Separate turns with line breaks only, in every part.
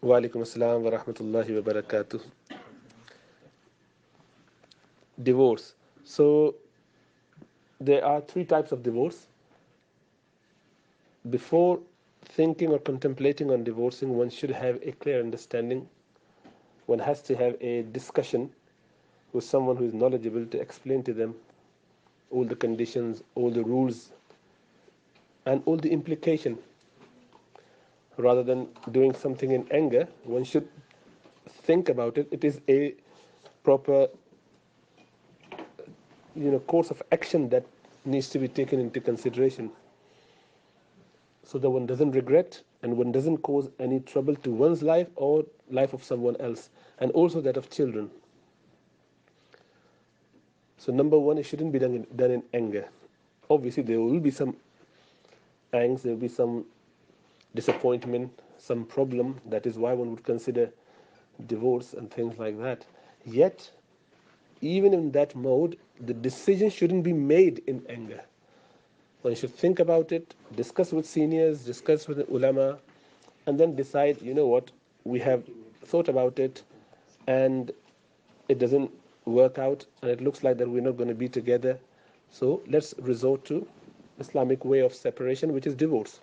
Wa alaikum assalam wa rahmatullahi wa barakatuh. Divorce. So, there are three types of divorce. Before thinking or contemplating on divorcing, one should have a clear understanding. One has to have a discussion with someone who is knowledgeable to explain to them all the conditions, all the rules, and all the implication. Rather than doing something in anger, one should think about it. It is a proper, course of action that needs to be taken into consideration, so that one doesn't regret and one doesn't cause any trouble to one's life or life of someone else, and also that of children. So number one, it shouldn't be done in anger. Obviously, there will be some angst, there will be some disappointment, some problem. That is why one would consider divorce and things like that. Yet, even in that mode, the decision shouldn't be made in anger. One should think about it, discuss with seniors, discuss with the ulama, and then decide, you know what, we have thought about it, and it doesn't work out, and it looks like that we're not going to be together. So let's resort to Islamic way of separation, which is divorce.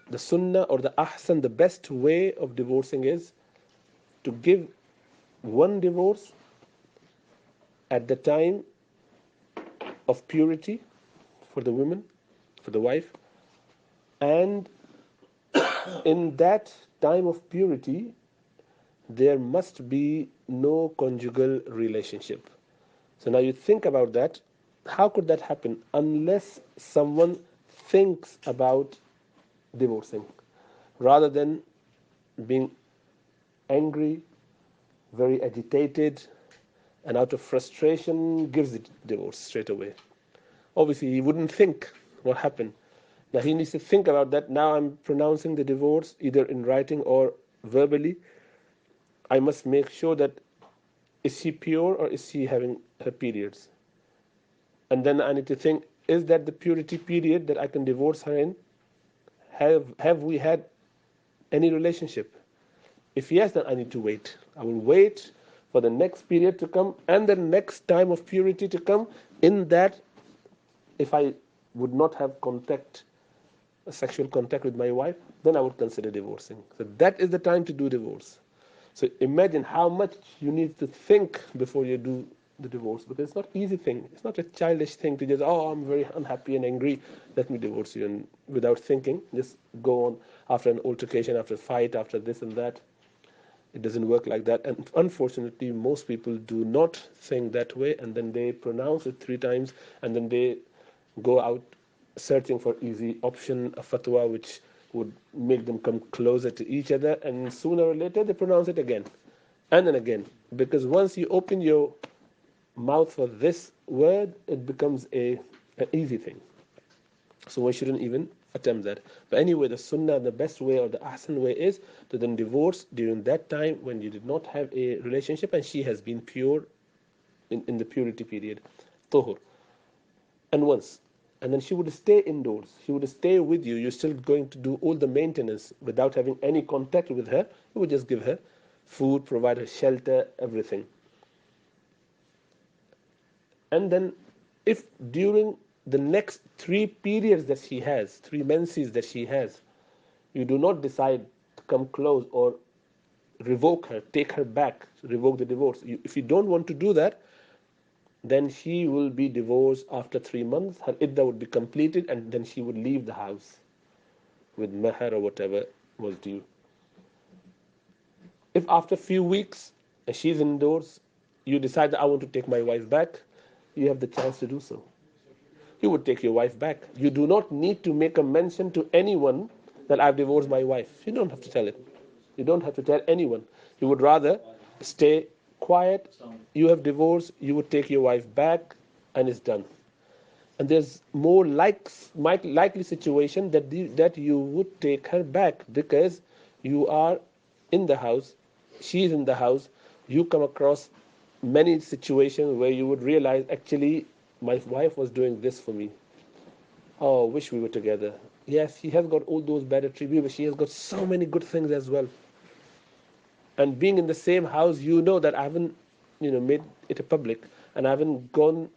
The sunnah or the ahsan, the best way of divorcing is to give one divorce at the time of purity for the woman, for the wife, and in that time of purity, there must be no conjugal relationship. So now you think about that. How could that happen unless someone thinks about divorcing rather than being angry, very agitated, and out of frustration gives the divorce straight away? Obviously, he wouldn't think what happened. Now he needs to think about that. Now I'm pronouncing the divorce either in writing or verbally. I must make sure that is she pure or is she having her periods? And then I need to think, is that the purity period that I can divorce her in? Have we had any relationship? If yes, then I need to wait. I will wait for the next period to come and the next time of purity to come. In that, if I would not have sexual contact with my wife, then I would consider divorcing. So that is the time to do divorce. So imagine how much you need to think before you do the divorce, because it's not an easy thing. It's not a childish thing to just, oh, I'm very unhappy and angry, let me divorce you, and without thinking, just go on after an altercation, after a fight, after this and that. It doesn't work like that. And unfortunately, most people do not think that way, and then they pronounce it three times, and then they go out searching for easy option, a fatwa which would make them come closer to each other, and sooner or later they pronounce it again and then again. Because once you open your mouth for this word, it becomes an easy thing. So one shouldn't even attempt that. But anyway, the sunnah, the best way or the ahsan way is to then divorce during that time when you did not have a relationship and she has been pure in the purity period, tuhur. And then she would stay indoors. She would stay with you. You're still going to do all the maintenance without having any contact with her. You would just give her food, provide her shelter, everything. And then, if during the next three periods that she has, three menses that she has, you do not decide to come close or revoke her, take her back, revoke the divorce. If you don't want to do that, then she will be divorced after 3 months. Her iddah would be completed, and then she would leave the house with mahar or whatever was due. If after a few weeks and she's indoors, you decide that I want to take my wife back, you have the chance to do so. You would take your wife back. You do not need to make a mention to anyone that I've divorced my wife. You don't have to tell it. You don't have to tell anyone. You would rather stay quiet. You have divorced, you would take your wife back, and it's done. And there's more likely situation that you would take her back, because you are in the house, she's in the house. You come across many situations where you would realize, actually, my wife was doing this for me. Oh, wish we were together. Yes, he has got all those bad attributes, but she has got so many good things as well. And being in the same house, you know that I haven't, made it a public, and I haven't gone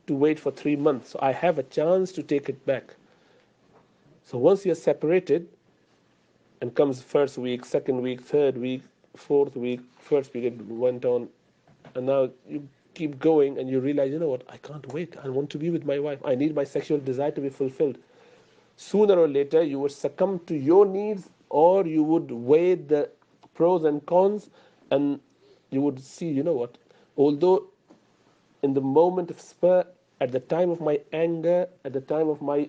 to wait for 3 months. So I have a chance to take it back. So once you're separated, and comes first week, second week, third week, fourth week, first period went on, and now you keep going, and you realize, you know what, I can't wait. I want to be with my wife. I need my sexual desire to be fulfilled. Sooner or later, you would succumb to your needs, or you would weigh the pros and cons, and you would see, you know what, although in the moment of spur, at the time of my anger, at the time of my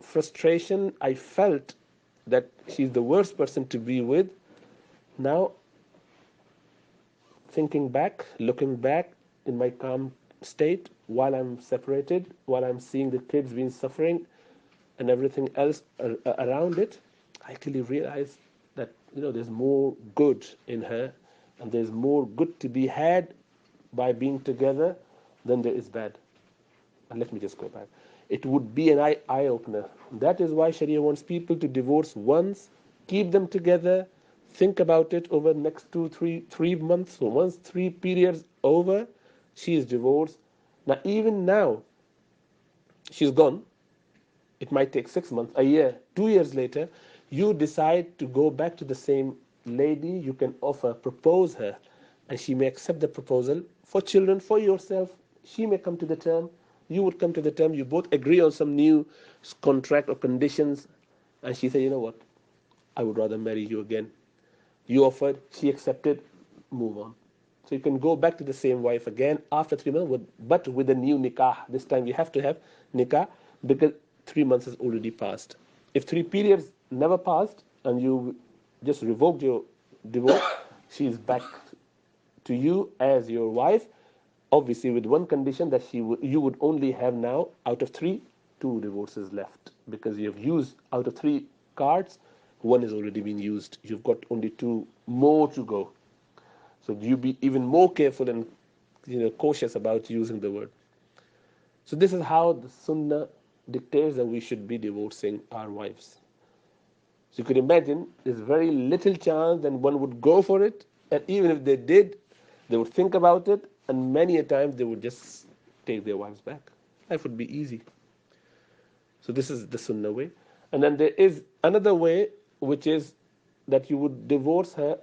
frustration, I felt that she's the worst person to be with. Now, thinking back, looking back in my calm state, while I'm separated, while I'm seeing the kids being suffering and everything else around it, I actually realize that there's more good in her, and there's more good to be had by being together than there is bad. And let me just go back. It would be an eye opener. That is why Sharia wants people to divorce once, keep them together, think about it over the next 3 months. So once 3 periods over, she is divorced. Now, even now, she's gone. It might take 6 months, a year, 2 years later. You decide to go back to the same lady. You can propose her, and she may accept the proposal for children, for yourself. She may come to the term. You would come to the term. You both agree on some new contract or conditions, and she said, you know what, I would rather marry you again. You offered, she accepted, move on. So you can go back to the same wife again after 3 months, but with a new nikah. This time you have to have nikah, because 3 months has already passed. If 3 periods never passed and you just revoked your divorce, she is back to you as your wife, obviously with one condition, that you would only have now, out of three, two divorces left, because you have used, out of three cards, one has already been used. You've got only two more to go. So you be even more careful and cautious about using the word. So this is how the Sunnah dictates that we should be divorcing our wives. So you could imagine there's very little chance that one would go for it, and even if they did, they would think about it, and many a time they would just take their wives back. Life would be easy. So this is the Sunnah way. And then there is another way, which is that you would divorce her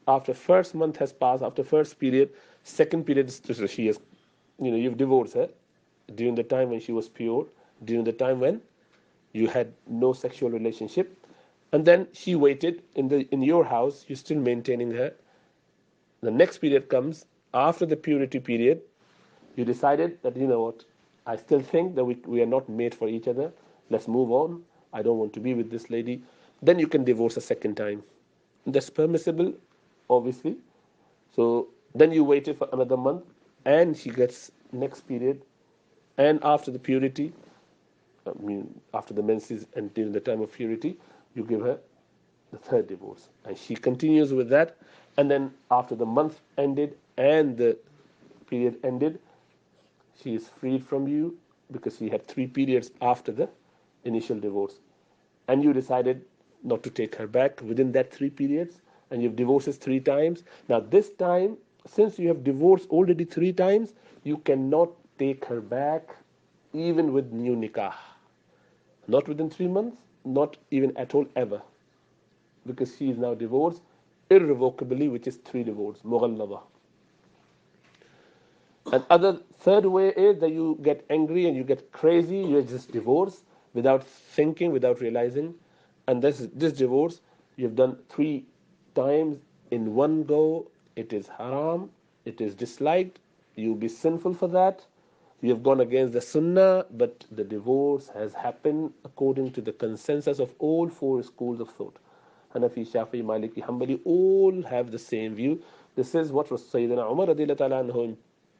after first month has passed, after first period, second period, so she has, you've divorced her during the time when she was pure, during the time when you had no sexual relationship, and then she waited in your house, you're still maintaining her. The next period comes after the purity period. You decided that, you know what, I still think that we are not made for each other. Let's move on. I don't want to be with this lady. Then you can divorce a second time. That's permissible, obviously. So then you waited for another month, and she gets next period, and after the purity, after the menses and during the time of purity, you give her the third divorce, and she continues with that. And then after the month ended and the period ended, she is freed from you, because she had 3 periods after the initial divorce, and you decided not to take her back within that 3 periods, and you've divorced 3 times. Now this time, since you have divorced already 3 times, you cannot take her back even with new nikah. Not within 3 months, not even at all, ever, because she is now divorced irrevocably, which is 3 divorces, mughallada. And other third way is that you get angry and you get crazy, you just divorce without thinking, without realizing. And this divorce you've done 3 times in one go. It is haram, it is disliked, you'll be sinful for that. You have gone against the sunnah, but the divorce has happened according to the consensus of all four schools of thought. Hanafi, Shafi, Maliki, Hanbali all have the same view. This is what was Sayyidina Umar radiallahu ta'ala anhu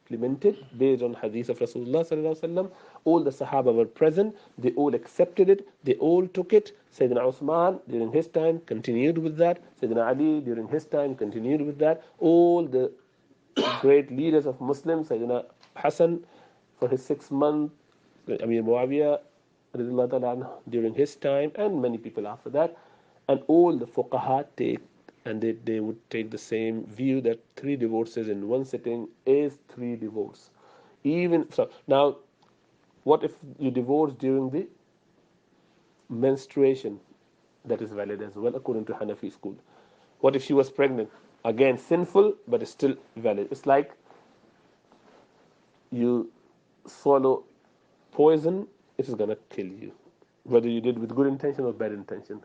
implemented based on hadith of Rasulullah sallallahu alaihi wasallam. All the Sahaba were present. They all accepted it. They all took it. Sayyidina Uthman during his time continued with that. Sayyidina Ali during his time continued with that. All the great leaders of Muslims, Sayyidina Hassan for his 6 months, Amir Muawiyah, radiallahu ta'ala anhu, during his time, and many people after that. And all the fuqaha take, and they would take the same view that 3 divorces in one sitting is 3 divorce. Even so, now, what if you divorce during the menstruation? That is valid as well, according to Hanafi school. What if she was pregnant? Again, sinful, but it's still valid. It's like you swallow poison, it is gonna kill you, whether you did with good intention or bad intention.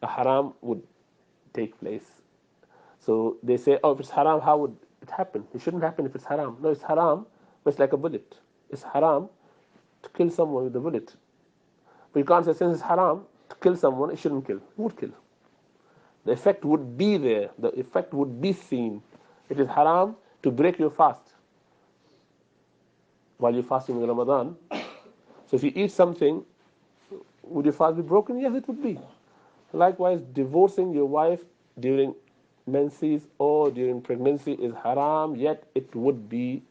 A haram would take place. So they say, oh, if it's haram, how would it happen? It shouldn't happen if it's haram. No, it's haram, but it's like a bullet. It's haram to kill someone with a bullet. But you can't say, since it's haram to kill someone, it shouldn't kill. It would kill. The effect would be there. The effect would be seen. It is haram to break your fast while you're fasting in Ramadan. So if you eat something, would your fast be broken? Yes, it would be. Likewise, divorcing your wife during menses or during pregnancy is haram, yet it would be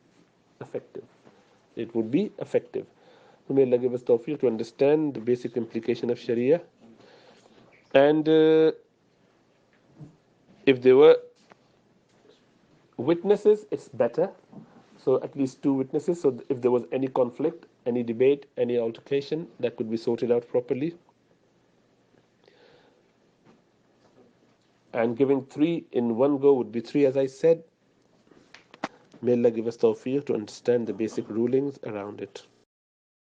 effective. It would be effective. May Allah give us tawfiq to understand the basic implication of Sharia. And if there were witnesses, it's better. So at least 2 witnesses. So if there was any conflict, any debate, any altercation, that could be sorted out properly. And giving 3 in one go would be 3, as I said. May Allah give us tawfiq to understand the basic rulings around it.